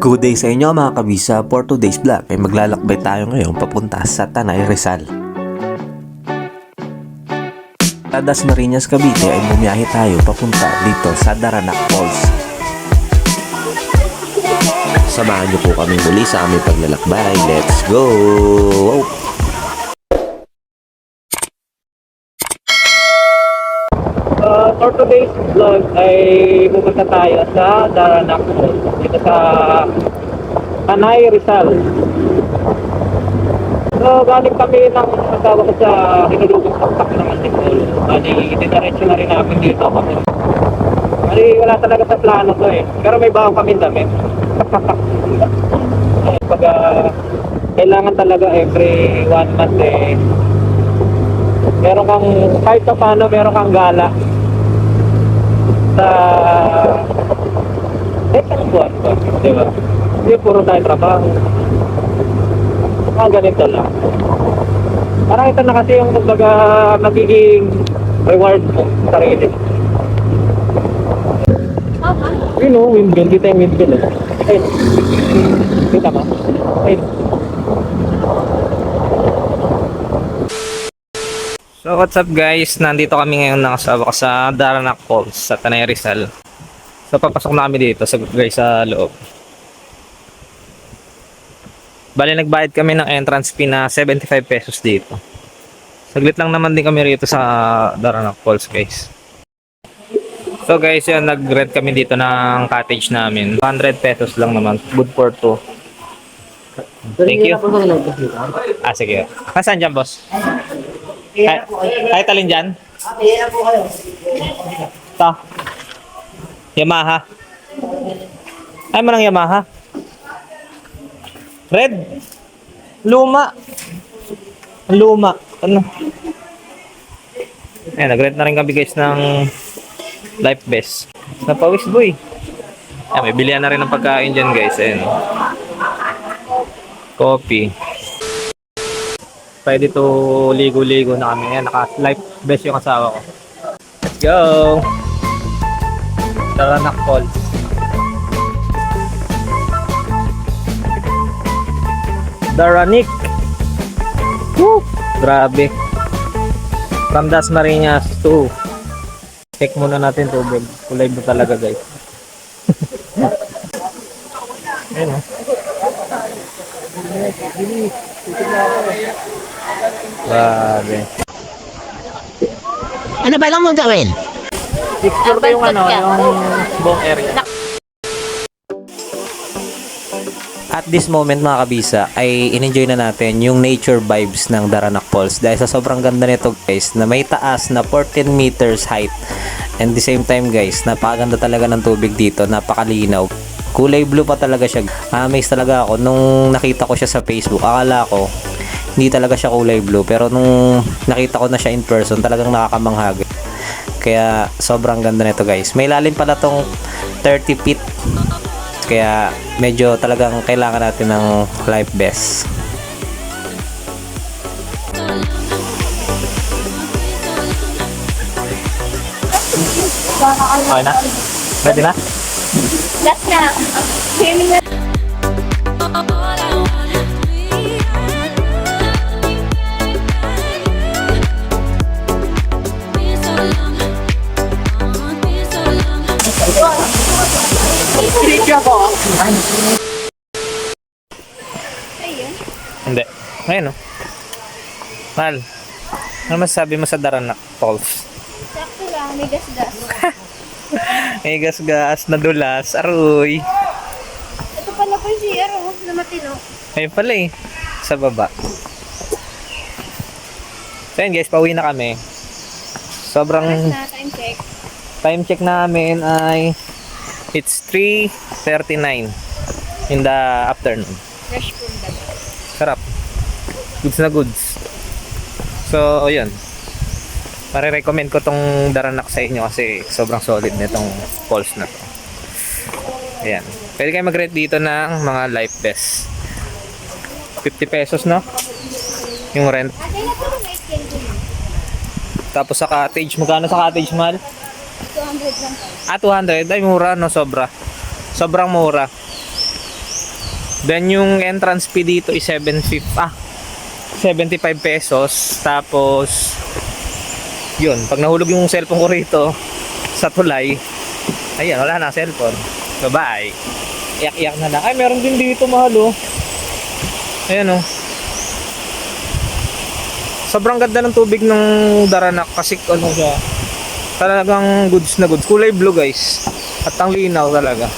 Good day sa inyo mga kabisa. For today's vlog ay maglalakbay tayo ngayon papunta sa Tanay Rizal. Sa Dasmariñas, Cavite ay bumiyahe tayo papunta dito sa Daranac Falls. Samahan niyo po kami muli sa aming paglalakbay. Let's go! For today's vlog ay pupunta tayo sa Daranac Falls dito sa Tanay Rizal. So galing kami ng asawa ko sa hinulugong saksak ng Antipolo. Bali, diretso na rin namin dito. Bali, wala talaga sa plano to eh. Pero may bago kami damit. Pag kailangan talaga every 1 month eh. Meron kang, kahit pa paano, meron kang gala sa isang buwan ko, di ba? Hindi puro tayo trabaho. Ganito lang. Parang ito na kasi yung kumbaga magiging reward mo sa sarili. You know, windmill. Dito yung windmill eh. Ayun. Kita mo? Ayun. So what's up guys, nandito kami ngayon nakasawa ko sa Daranac Falls sa Tanay Rizal. So papasok na kami dito guys sa loob. Bali nagbayad kami ng entrance fee na 75 pesos dito. Saglit lang naman din kami rito sa Daranac Falls guys. So guys, yan, nag-rent kami dito ng cottage namin. 100 pesos lang naman, good for 2. Thank you. Ah sige. Nasaan dyan boss? Kahit alin dyan? Ito. Yamaha. Ay mo ng Yamaha. Red. Luma. Luma. Ano? Ayan, nag-rent na rin kami guys ng life vest. Napawis boy. Ayan, may bilihan na rin ng pagkain dyan guys. Ayan. Coffee. Pwede to ligo-ligo na kami. Ayan, naka-life vest yung asawa ko. Let's go! Daranac Falls. Daranic! Woo! Grabe. From Dasmariñas to check muna natin tubig. Kulay ba talaga guys? Ayan o. Grabe. Ano ba lang mo gawin? Picture ko yung ano, yung buong area. At this moment mga kabisa ay in-enjoy na natin yung nature vibes ng Daranac Falls dahil sa sobrang ganda nito guys na may taas na 14 meters height and the same time guys napakaganda talaga ng tubig dito, napakalinaw, kulay blue pa talaga siya. Amazed talaga ako nung nakita ko siya sa Facebook. Akala ko hindi talaga siya kulay blue pero nung nakita ko na siya in person talagang nakakamangha. Kaya sobrang ganda nito guys. May lalim pala tong 30 feet. Kaya medyo talagang kailangan natin ng life vest. Okay na? Ready na? Last na. Swimming na. Hindi. Ayun o. Mahal. Ano masasabi mo sa Daranac Falls? Sakto lang, may gas-gas. May gas-gas na dulas. Aroy. Ito pala po yung CR, na matino. Ayun pala eh. Sa baba. So yun guys, pauwi na kami. Sobrang Na, time check. time check namin ay it's 3:39 in the afternoon. Fresh from the Sarap. Goods na goods. So, ayun. Pare-recommend ko tong Daranac sa inyo kasi sobrang solid nitong falls na to. Ayan. Pwede kayo mag-rent dito ng mga life vest. 50 pesos no? Yung rent. Atay na po may extension. Tapos sa cottage, magkano sa cottage, mahal? 200 lang po. 200. Ay, mura no? Sobra. Sobrang mura. Then yung entrance fee dito is 75 pesos. Tapos yun, pag nahulog yung cellphone ko rito sa tulay, ayan, wala na cellphone. Bye-bye. Iyak-iyak na lang. Ay, meron din dito, mahal, oh. Ayan, oh. Sobrang ganda ng tubig ng Daranak kasi ano siya, talagang goods na goods. Kulay blue, guys. At ang linaw talaga.